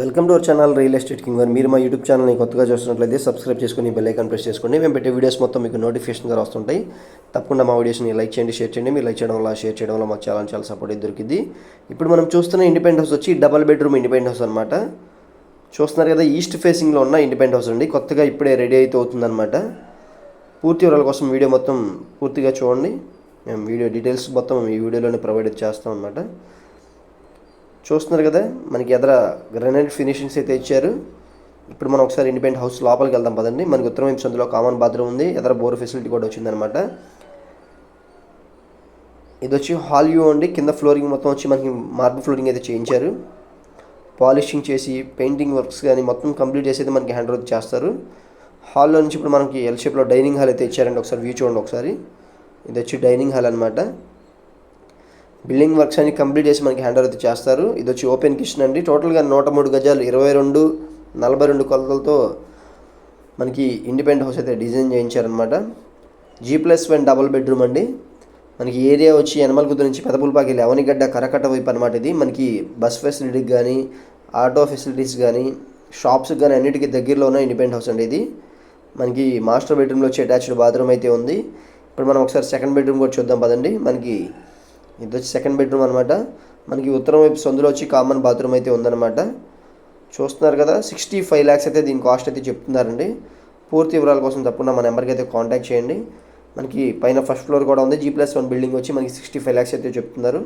Welcome to our channel real estate king one. మీరు మా YouTube ఛానల్ని కొత్తగా చూస్తున్నట్లయితే సబ్స్క్రైబ్ చేసుకుని బెల్ ఐకాన్ ప్రెస్ చేసుకోండి. మేము పెట్టే వీడియోస్ మొత్తం మీకు నోటిఫికేషన్గా వస్తుంటాయి. తప్పకుండా మా వీడియోస్ని లైక్ చేయండి, షేర్ చేయండి. మీరు లైక్ చేయడం వల్ల, షేర్ చేయడం వల్ల మాకు చాలా సపోర్ట్ దొరికింది. ఇప్పుడు మనం చూస్తున్న ఇండిపెండెంట్ హౌస్ వచ్చి డబల్ బెడ్రూమ్ ఇండిపెండెంట్ హౌస్ అనమాట. చూస్తున్నారు కదా, ఈస్ట్ ఫేసింగ్లో ఉన్న ఇండిపెండెంట్ హౌస్ అండి. కొత్తగా ఇప్పుడే రెడీ అయితే అవుతుందన్నమాట. పూర్తి వివరాల కోసం వీడియో మొత్తం పూర్తిగా చూడండి. మేము వీడియో డీటెయిల్స్ మొత్తం ఈ వీడియోలోనే ప్రొవైడ్ చేస్తాం అనమాట. చూస్తున్నారు కదా, మనకి ఎదర గ్రానైట్ ఫినిషింగ్స్ అయితే ఇచ్చారు. ఇప్పుడు మనం ఒకసారి ఇండిపెండెంట్ హౌస్ లోపలికి వెళ్దాం పదండి. మనకి ఉత్తరం వైపు సందులో కామన్ బాత్రూమ్ ఉంది, ఎదర బోర్ ఫెసిలిటీ కూడా వచ్చిందనమాట. ఇది వచ్చి హాల్ వ్యూ అండి. కింద ఫ్లోరింగ్ మొత్తం వచ్చి మనకి మార్బుల్ ఫ్లోరింగ్ అయితే చేయించారు. పాలిషింగ్ చేసి పెయింటింగ్ వర్క్స్ కానీ మొత్తం కంప్లీట్ చేసి అయితే మనకి హ్యాండ్ ఓవర్ చేస్తారు. హాల్లో నుంచి ఇప్పుడు మనకి ఎల్ షేప్లో డైనింగ్ హాల్ అయితే ఇచ్చారండి. ఒకసారి వ్యూ చూడండి ఒకసారి. ఇది వచ్చి డైనింగ్ హాల్ అనమాట. బిల్డింగ్ వర్క్స్ అన్ని కంప్లీట్ చేసి మనకి హ్యాండ్ ఓవర్ అయితే చేస్తారు. ఇది వచ్చి ఓపెన్ కిచెన్ అండి. టోటల్గా 103 గజాలు 22-42 కొలతలతో మనకి ఇండిపెండెంట్ హౌస్ అయితే డిజైన్ చేయించారనమాట. G+1 డబుల్ బెడ్రూమ్ అండి. మనకి ఏరియా వచ్చి యనమలకుదురు నుంచి పెదపులపాకి అవనిగడ్డ కరకట్ట వైపు అనమాట. ఇది మనకి బస్ ఫెసిలిటీకి కానీ, ఆటో ఫెసిలిటీస్ కానీ, షాప్స్కి కానీ అన్నిటికీ దగ్గరలో ఉన్న ఇండిపెండెంట్ హౌస్ అండి ఇది. మనకి మాస్టర్ బెడ్రూమ్లో వచ్చి అటాచ్డ్ బాత్రూమ్ అయితే ఉంది. ఇప్పుడు మనం ఒకసారి సెకండ్ బెడ్రూమ్ కూడా చూద్దాం పదండి. మనకి ఇది వచ్చి సెకండ్ బెడ్రూమ్ అనమాట. మనకి ఉత్తరం వైపు సందులో వచ్చి కామన్ బాత్రూమ్ అయితే ఉందన్నమాట. చూస్తున్నారు కదా, 65 lakhs అయితే దీని కాస్ట్ అయితే చెప్తున్నారండి. పూర్తి వివరాల కోసం తప్పకుండా మన నెంబర్కి అయితే కాంటాక్ట్ చేయండి. మనకి పైన ఫస్ట్ ఫ్లోర్ కూడా ఉంది. G+1 బిల్డింగ్ వచ్చి మనకి 65 lakhs అయితే చెప్తున్నారు.